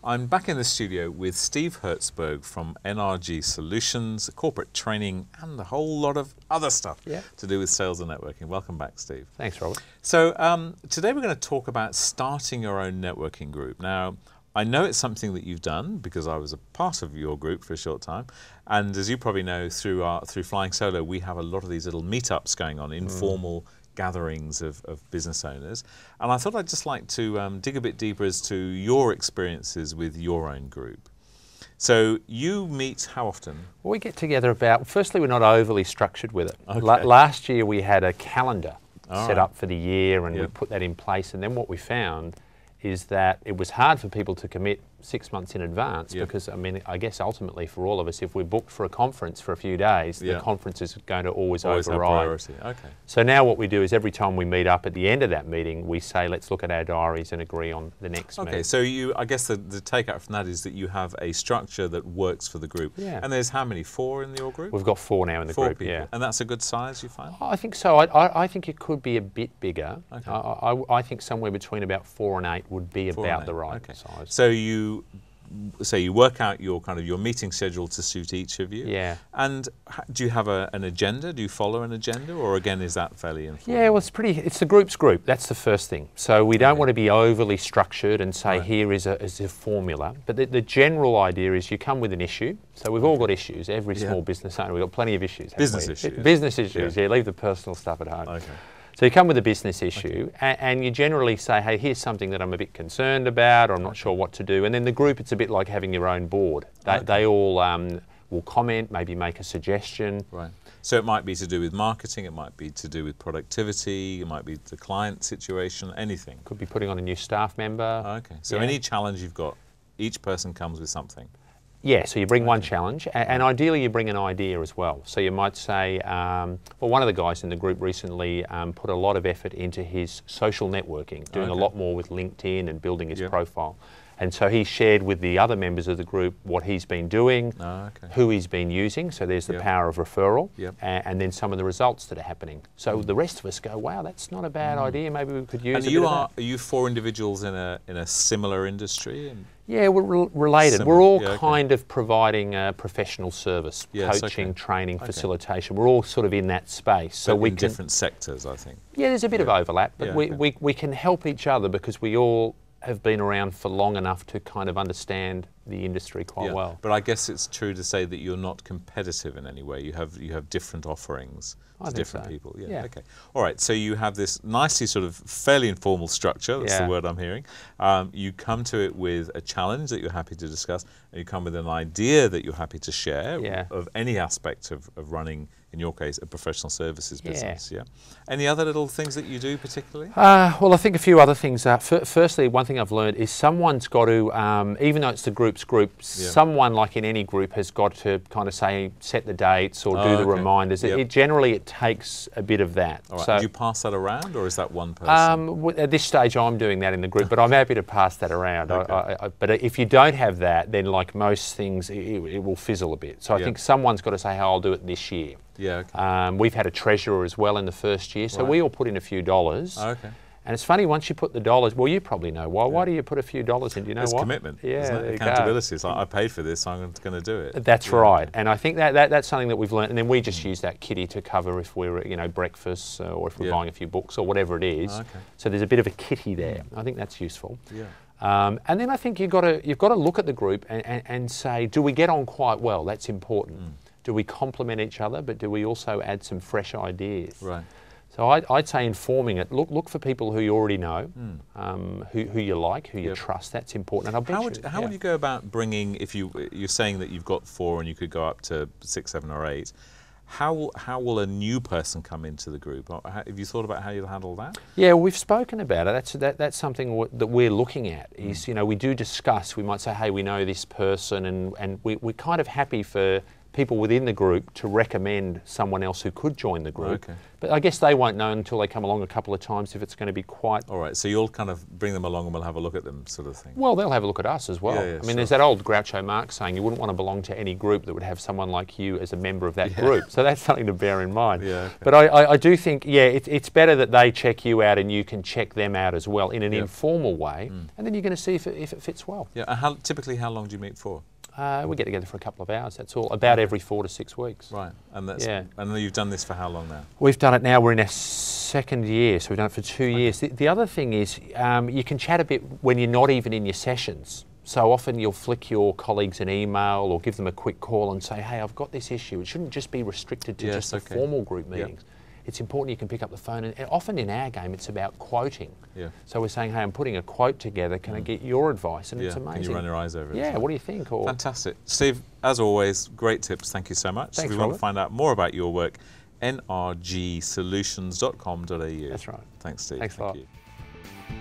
I'm back in the studio with Steve Herzberg from NRG Solutions, corporate training and a whole lot of other stuff to do with sales and networking. Welcome back, Steve. Thanks, Robert. So today we're going to talk about starting your own networking group. Now, I know it's something that you've done because I was a part of your group for a short time. And as you probably know, through Flying Solo, we have a lot of these little meetups going on, informal gatherings of business owners. And I thought I'd just like to dig a bit deeper as to your experiences with your own group. So you meet how often? Well, we get together about, firstly, we're not overly structured with it. Okay. Last year we had a calendar set up for the year, and we put that in place. And then what we found is that it was hard for people to commit 6 months in advance because, I mean, I guess ultimately for all of us, if we're booked for a conference for a few days, the conference is going to always override. Have priority. Okay. So now what we do is every time we meet up at the end of that meeting, we say, let's look at our diaries and agree on the next meeting. Okay, so I guess the takeout from that is that you have a structure that works for the group. Yeah. And there's how many? 4 in your group? We've got 4 now in the group, people. And that's a good size, you find? I think so. I think it could be a bit bigger. Okay. I think somewhere between about 4 and 8 would be about the right size. So you work out your meeting schedule to suit each of you. Yeah. And do you have an agenda? Do you follow an agenda, or again is that fairly informal? Yeah, well, it's the group's group. That's the first thing. So we don't want to be overly structured and say here is a formula. But the general idea is you come with an issue. So we've all got issues. Every small business owner, we've got plenty of issues. Business issues. Business issues. Yeah. Leave the personal stuff at home. Okay. So you come with a business issue and you generally say, hey, here's something that I'm a bit concerned about, or I'm not sure what to do. And then the group, it's a bit like having your own board. They all will comment, maybe make a suggestion. Right. So it might be to do with marketing, it might be to do with productivity, it might be the client situation, anything. Could be putting on a new staff member. Okay. So any challenge you've got, each person comes with something. Yeah, so you bring one challenge, and ideally you bring an idea as well. So you might say, well, one of the guys in the group recently put a lot of effort into his social networking, doing a lot more with LinkedIn and building his profile. And so he shared with the other members of the group what he's been doing, who he's been using, so there's the power of referral, and then some of the results that are happening. So the rest of us go, wow, that's not a bad idea, maybe we could use it. And are you 4 individuals in a similar industry? Yeah, we're related. Similar. We're all kind of providing professional service, coaching, training, facilitation. We're all sort of in that space. So we in different sectors, I think. Yeah, there's a bit of overlap, but we can help each other because we all have been around for long enough to kind of understand the industry quite well. But I guess it's true to say that you're not competitive in any way. You have different offerings to different people. Yeah. Okay. All right. So you have this nicely sort of fairly informal structure. That's the word I'm hearing. You come to it with a challenge that you're happy to discuss, and you come with an idea that you're happy to share of any aspect of running, in your case, a professional services business. Yeah. Any other little things that you do particularly? Well, I think a few other things. Firstly, one thing I've learned is someone's got to, even though it's the group's group, someone, like in any group, has got to kind of say, set the dates or do the reminders. It generally takes a bit of that. All right. So, do you pass that around, or is that one person? At this stage, I'm doing that in the group, but I'm happy to pass that around. But if you don't have that, then like most things, it will fizzle a bit. So I think someone's got to say, hey, I'll do it this year. Yeah. Okay. We've had a treasurer as well in the first year, so we all put in a few dollars. Okay. And it's funny, once you put the dollars, well, you probably know why. Why do you put a few dollars in? Do you know it's what? Commitment. Yeah, isn't it? Accountability. It's like, I paid for this, so I'm going to do it. That's right. And I think that's something that we've learned. And then we just use that kitty to cover if we're, breakfast or if we're buying a few books or whatever it is. Okay. So there's a bit of a kitty there. I think that's useful. Yeah. And then I think you've got to look at the group and say, do we get on quite well? That's important. Do we complement each other, but do we also add some fresh ideas? Right. So I'd say informing it. Look for people who you already know, who you like, who you trust. That's important. And how would you go about bringing? If you're saying that you've got 4 and you could go up to 6, 7, or 8. How will a new person come into the group? Have you thought about how you'll handle that? Yeah, we've spoken about it. That's something that we're looking at. Is we do discuss. We might say, hey, we know this person, and we're kind of happy for people within the group to recommend someone else who could join the group. Okay. But I guess they won't know until they come along a couple of times if it's going to be quite... All right, so you'll kind of bring them along and we'll have a look at them, sort of thing. Well, they'll have a look at us as well. Yeah, I mean, there's that old Groucho Marx saying you wouldn't want to belong to any group that would have someone like you as a member of that group. So that's something to bear in mind. Yeah, okay. But I do think, it's better that they check you out and you can check them out as well in an informal way, and then you're going to see if it fits well. Yeah, and typically how long do you meet for? We get together for a couple of hours, that's all, about every 4 to 6 weeks. Right, and and you've done this for how long now? We've done it now, we're in our second year, so we've done it for 2 years. The other thing is, you can chat a bit when you're not even in your sessions. So often you'll flick your colleagues an email or give them a quick call and say, hey, I've got this issue. It shouldn't just be restricted to just the formal group meetings. Yep. It's important you can pick up the phone, and often in our game it's about quoting. Yeah. So we're saying, hey, I'm putting a quote together, can I get your advice? And it's amazing. Can you run your eyes over it? Yeah, what do you think? Or fantastic. Steve, as always, great tips, thank you so much. Thanks, if you want to find out more about your work, nrgsolutions.com.au. That's right. Thanks, Steve. Thanks a lot. Thank you.